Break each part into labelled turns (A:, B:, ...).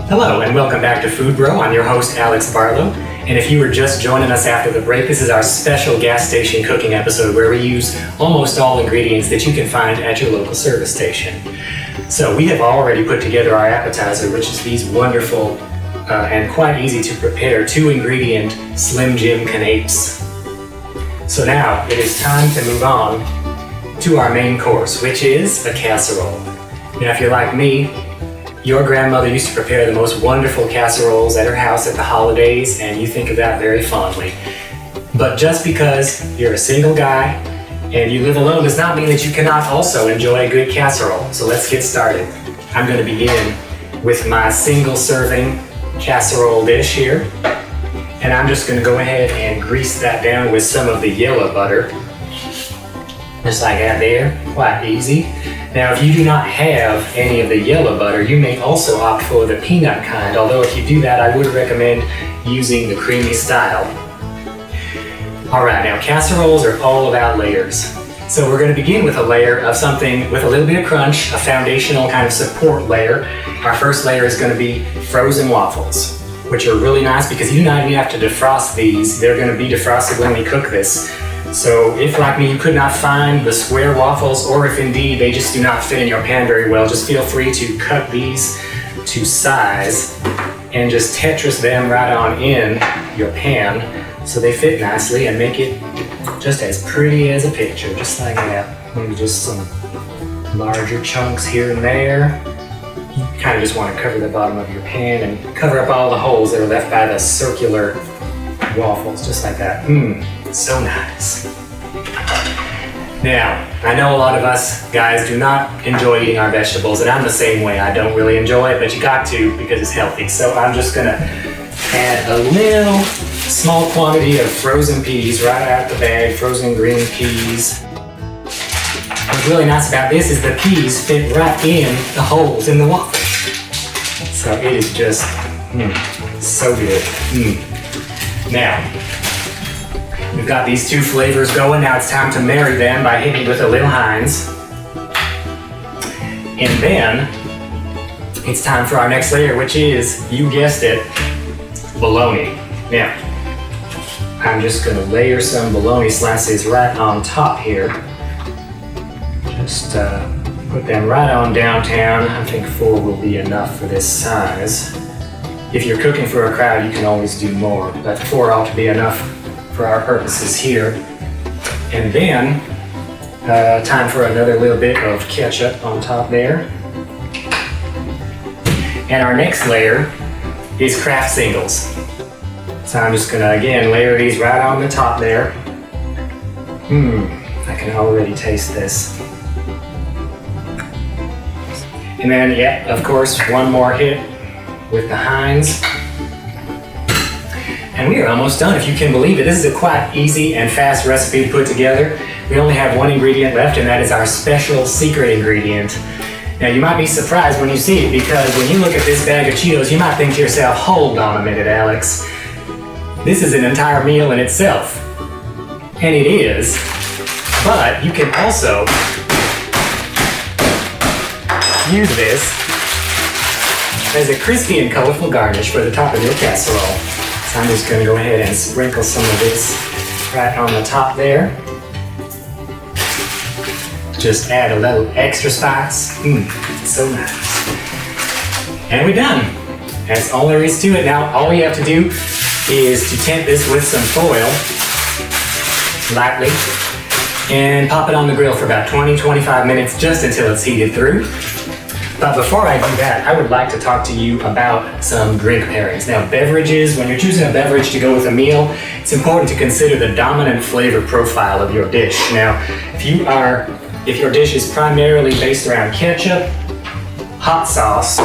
A: Hello and welcome back to FoodBro. I'm your host, Alex Barlow. And if you were just joining us after the break, this is our special gas station cooking episode where we use almost all ingredients that you can find at your local service station. So we have already put together our appetizer, which is these wonderful and quite easy to prepare 2-ingredient Slim Jim canapes. So now it is time to move on to our main course, which is a casserole. Now if you're like me, your grandmother used to prepare the most wonderful casseroles at her house at the holidays, and you think of that very fondly. But just because you're a single guy and you live alone does not mean that you cannot also enjoy a good casserole. So let's get started. I'm going to begin with my single serving casserole dish here. And I'm just going to go ahead and grease that down with some of the yellow butter. Just like that there, quite easy. Now, if you do not have any of the yellow butter, you may also opt for the peanut kind, although if you do that, I would recommend using the creamy style. All right, now casseroles are all about layers. So we're going to begin with a layer of something with a little bit of crunch, a foundational kind of support layer. Our first layer is going to be frozen waffles, which are really nice because you do not even have to defrost these. They're going to be defrosted when we cook this. So if, like me, you could not find the square waffles, or if indeed they just do not fit in your pan very well, just feel free to cut these to size and just Tetris them right on in your pan so they fit nicely and make it just as pretty as a picture, just like that. Maybe just some larger chunks here and there. You kind of just want to cover the bottom of your pan and cover up all the holes that are left by the circular waffles, just like that. So nice. Now, I know a lot of us guys do not enjoy eating our vegetables, and I'm the same way. I don't really enjoy it, but you got to because it's healthy. So I'm just gonna add a little small quantity of frozen peas right out the bag, frozen green peas. What's really nice about this is the peas fit right in the holes in the waffles. So it is just so good. Now, we've got these two flavors going. Now it's time to marry them by hitting it with a little Heinz. And then it's time for our next layer, which is, you guessed it, bologna. Now, I'm just gonna layer some bologna slices right on top here. Just put them right on downtown. I think 4 will be enough for this size. If you're cooking for a crowd, you can always do more, but 4 ought to be enough for our purposes here. And then, time for another little bit of ketchup on top there. And our next layer is Kraft singles. So I'm just gonna, again, layer these right on the top there. I can already taste this. And then, yeah, of course, one more hit with the Heinz. And we are almost done, if you can believe it. This is a quite easy and fast recipe to put together. We only have one ingredient left, and that is our special secret ingredient. Now you might be surprised when you see it, because when you look at this bag of Cheetos, you might think to yourself, hold on a minute, Alex. This is an entire meal in itself. And it is, but you can also use this as a crispy and colorful garnish for the top of your casserole. So I'm just going to go ahead and sprinkle some of this right on the top there. Just add a little extra spice. So nice. And we're done. That's all there is to it. Now all we have to do is to tempt this with some foil, lightly, and pop it on the grill for about 20-25 minutes, just until it's heated through. But before I do that, I would like to talk to you about some drink pairings. Now, beverages, when you're choosing a beverage to go with a meal, it's important to consider the dominant flavor profile of your dish. Now, if your dish is primarily based around ketchup, hot sauce,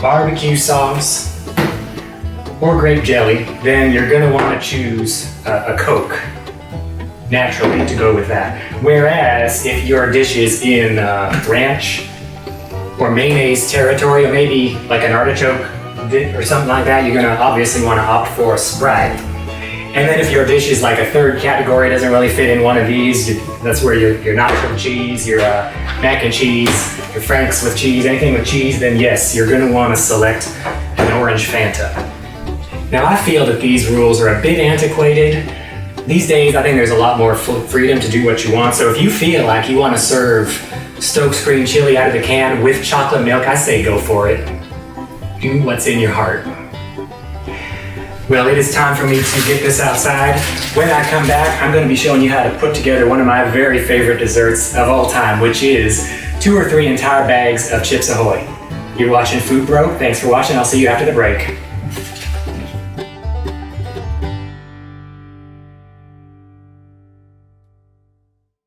A: barbecue sauce, or grape jelly, then you're gonna wanna choose a Coke, naturally, to go with that. Whereas, if your dish is in ranch, or mayonnaise territory, or maybe like an artichoke or something like that, you're gonna obviously wanna opt for a Sprite. And then if your dish is like a third category, doesn't really fit in one of these, that's where your nacho cheese, your mac and cheese, your Franks with cheese, anything with cheese, then yes, you're gonna wanna select orange Fanta. Now I feel that these rules are a bit antiquated. These days I think there's a lot more freedom to do what you want, so if you feel like you want to serve Stokes green chili out of the can with chocolate milk, I say go for it. Do what's in your heart. Well, it is time for me to get this outside. When I come back, I'm going to be showing you how to put together one of my very favorite desserts of all time, which is 2 or 3 entire bags of Chips Ahoy. You're watching FoodBro. Thanks for watching. I'll see you after the break.